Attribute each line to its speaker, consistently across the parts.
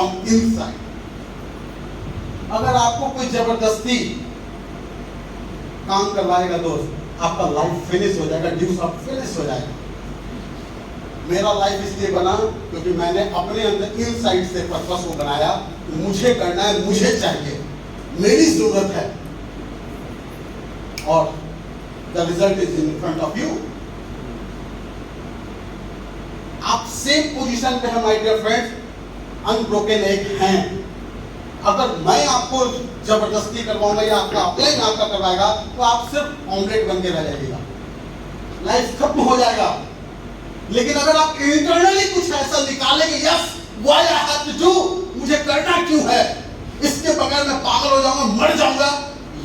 Speaker 1: From inside. अगर आपको कोई जबरदस्ती काम करवाएगा दोस्त, आपका लाइफ फिनिश हो जाएगा, ड्यूस ऑफ फिनिश हो जाएगा। मेरा लाइफ इसलिए बना क्योंकि मैंने अपने अंदर इनसाइड से पर्पस को बनाया, मुझे करना है, मुझे चाहिए, मेरी जरूरत है, और the result is in front of you. आप सेम पोजीशन पे हैं my dear friends, unbroken egg हैं। अगर मैं आपको जबरदस्ती करवाऊंगा या आपका अपलाइन आपका करवाएगा तो आप सिर्फ ऑमलेट बन के रह जाइएगा, लाइफ खत्म हो जाएगा। लेकिन अगर आप इंटरनली कुछ ऐसा निकालेंगे, yes why I have to do, मुझे करना क्यों है, इसके बगैर मैं पागल हो जाऊंगा, मर जाऊंगा,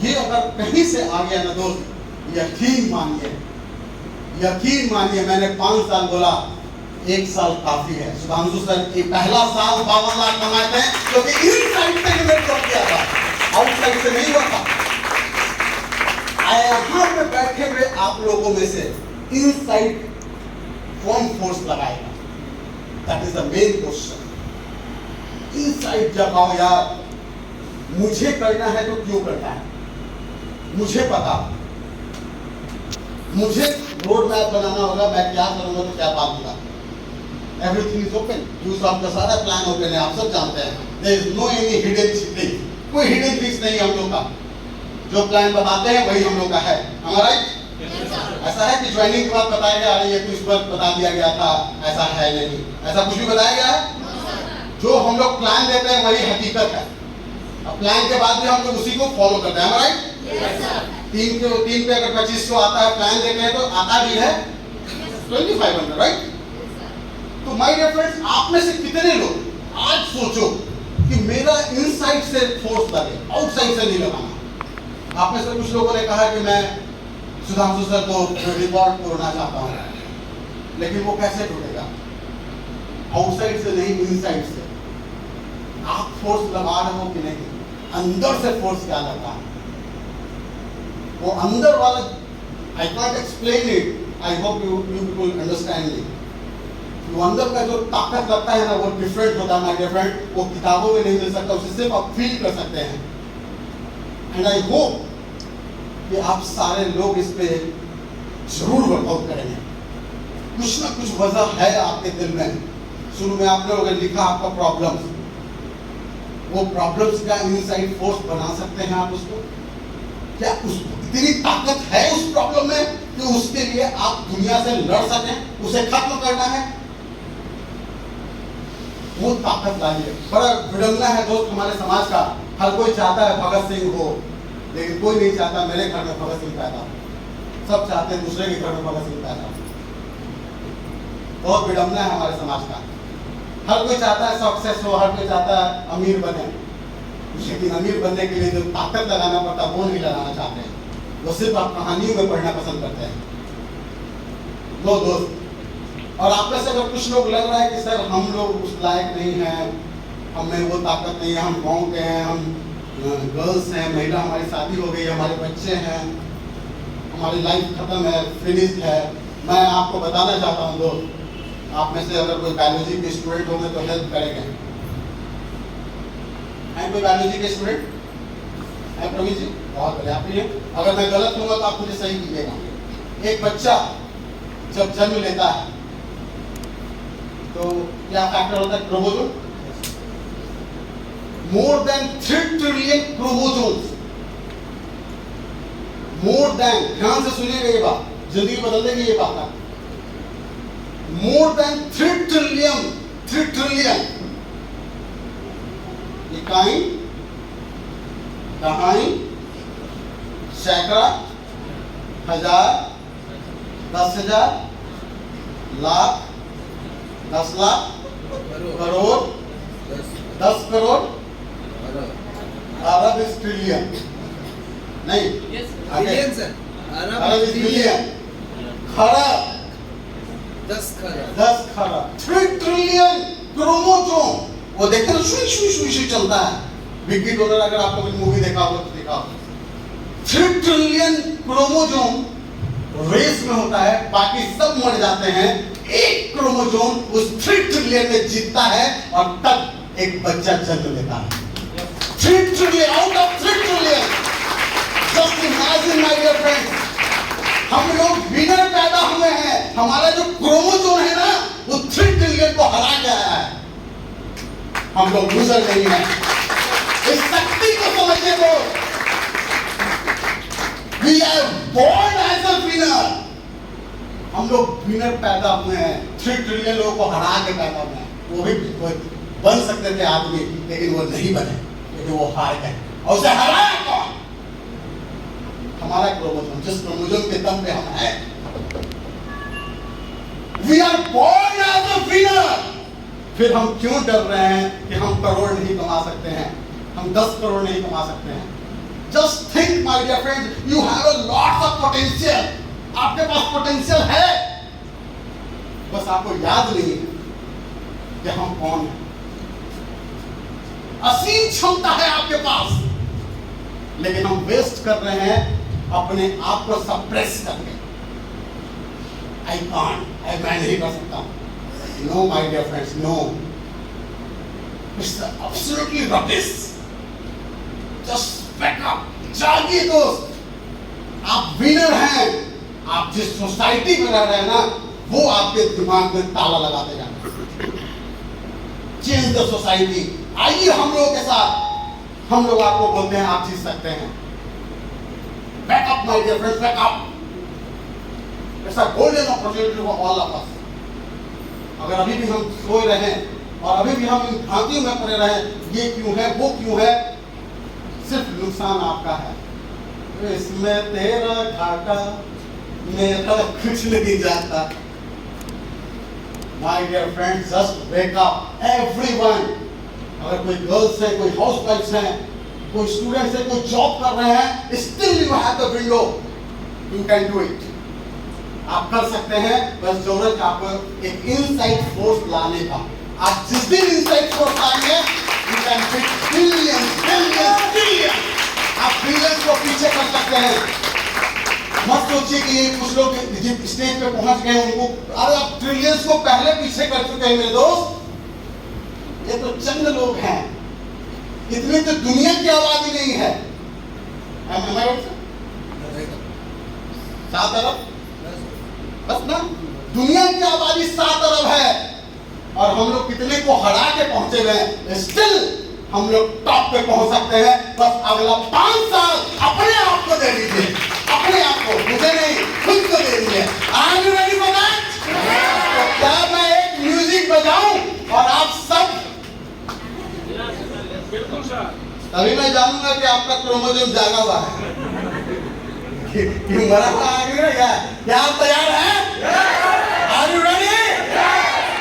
Speaker 1: ये अगर कहीं से आ गया ना दोस्त, यकीन मानिए मैंने 5 साल बोला, 1 साल काफी है। सुधांशु सर ये पहला साल 52 लाख कमाए थे क्योंकि इनसाइड से इन्वेस्ट किया था, आउटसाइड से नहीं हुआ था। यहाँ पे बैठे हुए आप लोगों में से इनसाइड कौन फोर्स लगाएगा, that is the main question. Inside जब आओ यार, मुझे करना है तो क्यों करना है, मुझे पता, मुझे रोड मैप बनाना होगा, मैं क्या करूंगा तो क्या पाऊंगा। Everything is open, use of का सारा प्लान ओपन है, आप सब जानते हैं। There is no any hidden trick, कोई हिडन ट्रिक्स नहीं हम लोग का, जो प्लान बताते हैं वही हम लोग का है, हमारा ऐसा है कि ज्वाइनिंग के बाद बताया गया ये तो इस पर बता दिया गया था, ऐसा है नहीं, ऐसा कुछ भी बताया गया है। जो हम लोग प्लान देते हैं वही हकीकत है, अब प्लान के बाद भी हम लोग उसी को फॉलो करते हैं, राइट। 3 पे अगर 2500 आता है, प्लान देते हैं तो आता भी है 2500, राइट। तो माय डियर फ्रेंड्स, आप में से कितने लोग आज सोचो कि मेरा इनसाइड से फोर्स लगे, आउटसाइड से नहीं लगाना। आप में से कुछ लोगों ने कहा कि मैं सुधांशु सर को रिकॉर्ड तोड़ना चाहता हूं, लेकिन वो कैसे टूटेगा, आउटसाइड से नहीं, इनसाइड से। आप फोर्स लगा रहे हो कि नहीं, अंदर से फोर्स क्या लगा है, वो अंदर वाला, I can't explain it, I hope you people understand me. वो अंदर का जो ताकत लगता है ना, वो डिफरेंट होता है माय डियर फ्रेंड, वो किताबों में नहीं मिल सकता, उसे सिर्फ आप फील कर सकते हैं। एंड आई होप कि आप सारे लोग इस पे जरूर वर्कआउट करेंगे। कुछ ना कुछ वजह है आपके दिल में, शुरू में आपने अगर लिखा आपका प्रॉब्लम्स, वो प्रॉब्लम्स का इनसाइड फोर्स बना सकते हैं आप उसको, क्या उस इतनी ताकत है उस प्रॉब्लम में कि उसके लिए आप दुनिया से लड़ सकें, उसे खत्म करना है, वो ताकत लाइए। बड़ा विडंबना है दोस्त हमारे समाज का, हर कोई चाहता है भगत सिंह हो, लेकिन कोई नहीं चाहता मेरे घर में भगत सिंह पैदा हो, सब चाहते हैं दूसरे के घर में भगत सिंह पैदा हो। बहुत विडंबना है हमारे समाज का, हर कोई चाहता है सक्सेस हो, हर कोई चाहता है अमीर बने, लेकिन अमीर बनने के लिए जो ताकत लगाना पड़ता है वो नहीं लगाना चाहते हैं, वो सिर्फ आप कहानियों में पढ़ना पसंद करते हैं। तो दोस्त, और आप में से अगर कुछ लोग लग रहा है कि सर हम लोग उस लायक नहीं हैं, हमें वो ताकत नहीं है, हम गाँव के हैं, हम गर्ल्स हैं, महिला, हमारी शादी हो गई, हमारे बच्चे हैं, हमारी लाइफ खत्म है, फिनिश्ड है, मैं आपको बताना चाहता हूँ दोस्त, आप में से अगर कोई बायोलॉजी के स्टूडेंट होंगे तो हेल्प करेंगे। है कोई बायोलॉजी के स्टूडेंट है प्रवीण जी? बहुत बढ़िया, आप ये, अगर मैं गलत हूँगा तो आप मुझे सही कीजिएगा। एक बच्चा जब जन्म लेता है तो क्या फैक्टर होता है, chromosome, more than 3 trillion chromosomes, more than, ध्यान से सुनिएगा ये बात, जिंदगी बदल देगी ये बात, more than 3 trillion इकाई, दहाई, सैकड़ा, हजार, 10,000, लाख, 10 लाख, करोड़, 10 करोड़, अरब इज ट्रिलियन, नहीं
Speaker 2: billion sir,
Speaker 1: Arab is billion, खरब,
Speaker 2: 10 खरब,
Speaker 1: 10 खरब, 3 ट्रिलियन क्रोमोसोम, वो देखते हैं शुई शुई शुई शुई चलता है, विकी डोनर अगर आप लोगों ने मूवी देखा हो तो देखा हो, 3 ट्रिलियन क्रोमोसोम रेस में होता है, बाकी सब मर जाते हैं, एक क्रोमोसोम उस 3 ट्रिलियन में जीतता है और तब एक बच्चा जन्म लेता है। 3 trillion out of 3 trillion. Just imagine my dear friends, हम लोग विनर पैदा हुए हैं। हमारा जो क्रोमोसोम है ना, वो 3 ट्रिलियन को हरा गया है। हम लोग लूजर नहीं है। इस शक्ति को समझने दो। We are born as a winner। हम लोग विनर पैदा हुए हैं। 3 ट्रिलियन लोगों को हरा के पैदा हुए हैं। वो भी बन सकते थे आदमी, लेकिन वो नहीं बने, क्योंकि वो हार गए। और उसे हराया कौन? हमारा क्रोमोसोम, जिस क्रोमोसोम के दम पे हम हैं। We are born as a winner। फिर हम क्यों डर रहे हैं कि हम करोड़ नहीं कमा सकते हैं, हम 10 करोड़ नहीं कमा सकते हैं? Just think my dear friends, you have a lot of potential। आपके पास पोटेंशियल है, बस आपको याद नहीं है कि हम कौन हैं। असीम क्षमता है आपके पास, लेकिन हम वेस्ट कर रहे हैं अपने आप को सप्रेस करके। I can't, मैं नहीं कर सकता। No my dear friends, no, it's absolutely rubbish। Just wake up, जागिए दोस्त। आप विनर हैं। आप जिस सोसाइटी में रह रहे हैं ना, वो आपके दिमाग में ताला लगा देगा। Change the society. आइए हम लोगों के साथ। हम लोग आपको बोलते हैं आप जीत सकते हैं। Back up my dear friends, back up. It's a golden opportunity for all of us. अगर अभी भी हम सोए रहे और अभी भी हम इन भ्रांतियों में पड़े रहे, ये क्यों है, वो क्यों है, सिर्फ नुकसान आपका है। इसमें तेरा घाटा, मेरा कुछ नहीं जाता। My dear friends, just wake up, everyone। अगर कोई गर्ल्स है, कोई हाउसवाइफ्स हैं, कोई स्टूडेंट्स है, कोई जॉब कर रहे हैं, still you have the window, you can do it। आप कर सकते हैं, बस जरूरत है आपको एक इनसाइड फोर्स लाने का। आप जिस दिन इनसाइड फोर्स लाएंगे, you can beat billions, billions, billions। आप बिलियंस को पीछे कर सकते हैं। मत सोचिए कि ये कुछ लोग जिस स्टेज पे पहुंच गए उनको, अरे आप ट्रिलियंस को पहले पीछे कर चुके हैं मेरे दोस्त। ये तो चंद लोग हैं, इतनी तो दुनिया की आबादी नहीं है। 7 अरब बस ना, दुनिया की आबादी 7 अरब है, और हम लोग कितने को हरा के पहुंचे हुए। स्टिल हम लोग टॉप पे पहुंच सकते हैं। बस अगला 5 साल अपने आप को दे दीजिए, अपने आप को, मुझे नहीं, खुद को दे दीजिए। Are you ready for that? तो क्या मैं एक म्यूजिक बजाऊं और आप सब, तभी मैं जानूंगा कि आपका क्रोमोसोम जागा हुआ है कि मरा हुआ आगे है क्या आप तैयार हैं? Are you ready?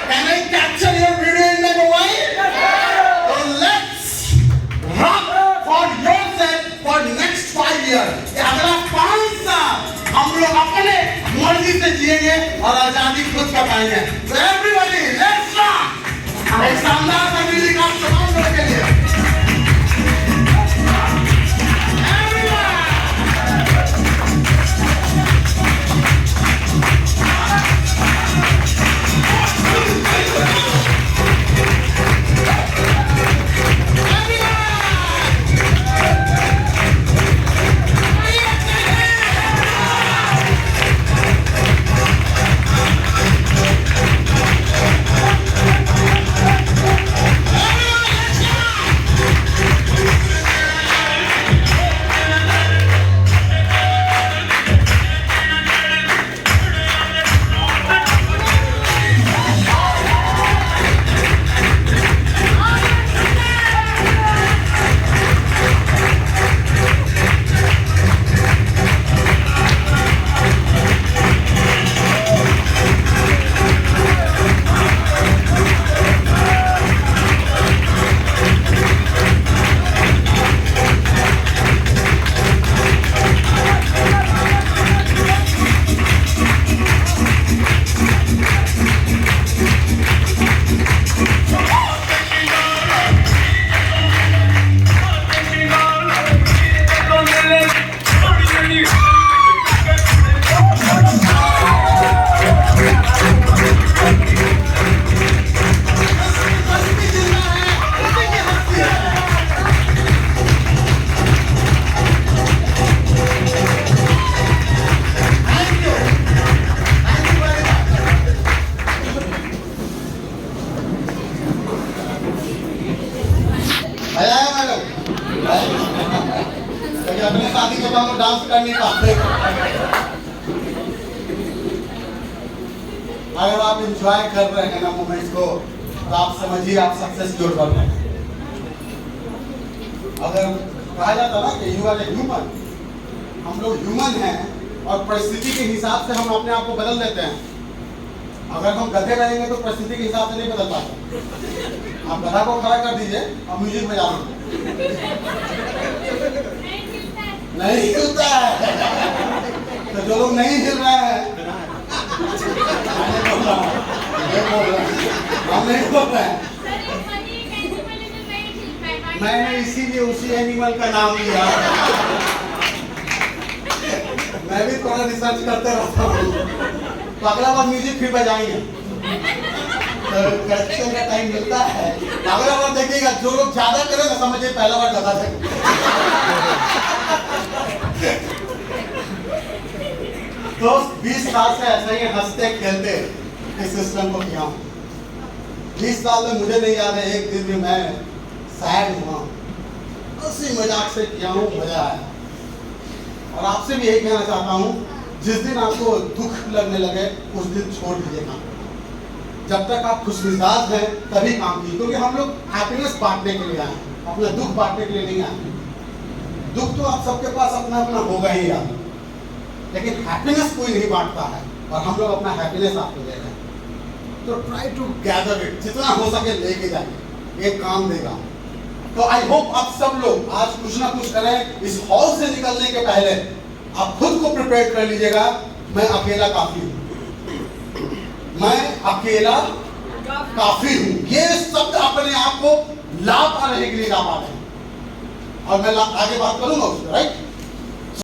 Speaker 1: Can I capture your video in the mobile? So let's rock for yourself for next 5 years। अगला 5 साल हम लोग अपने मर्जी से जिएंगे और आजादी खुद का पाएंगे। So everybody, let's rock। एक शानदार सा म्यूजिक आप तमाम लोगों के लिए। अगर आप एंजॉय कर रहे हैं ना मोमेंट्स को, तो आप समझिए आप सक्सेस की ओर बढ़ रहे हैं। अगर कहा जाता ना कि यू आर ए ह्यूमन, हम लोग ह्यूमन हैं और परिस्थिति के हिसाब से हम अपने आप को बदल लेते हैं। अगर हम गधे रहेंगे तो परिस्थिति के हिसाब से नहीं बदल पाते। आप गधा को खड़ा कर दीजिए और म्यूजिक बजा दीजिए, नहीं हिलता है। तो जो लोग नहीं हिल रहे हैं, हम नहीं बोल रहे हैं। मैंने इसीलिए उसी एनिमल का नाम लिया। मैं भी थोड़ा रिसर्च करते रहता हूँ, तो अगला बार म्यूजिक फिर बजाएंगे। तो करेक्शन का टाइम मिलता है, अगला बार देखिएगा जो लोग ज्यादा करें ना, समझिए पहला बार गधा थे। तो 20 साल से ऐसे ही हंसते खेलते इस सिस्टम को किया हूँ। 20 साल में मुझे नहीं याद है एक दिन भी मैं सैड हुआ, उसी मजाक से किया हूँ, मजा आया। और आपसे भी यही कहना चाहता हूँ, जिस दिन आपको दुख लगने लगे उस दिन छोड़ दीजिए काम। जब तक आप खुशमिजाज हैं तभी काम कीजिए, क्योंकि हम लोग हैप्पीनेस बांटने के लिए आए, अपना दुख बांटने के लिए नहीं आए। दुख तो आप सबके पास अपना अपना होगा ही यार, लेकिन हैप्पीनेस कोई नहीं बांटता है, और हम लोग अपना हैप्पीनेस आपको दे रहे हैं। तो ट्राई टू गैदर इट, जितना हो सके लेके जाइए, एक काम देगा। तो आई होप आप सब लोग आज कुछ ना कुछ करें। इस हॉल से निकलने के पहले आप खुद को प्रिपेयर कर लीजिएगा, मैं अकेला काफी हूं, मैं अकेला काफी हूं। ये शब्द अपने आप को ला पा रहे के लिए ला पा रहे हैं, और मैं आगे बात करूंगा उसमें, राइट।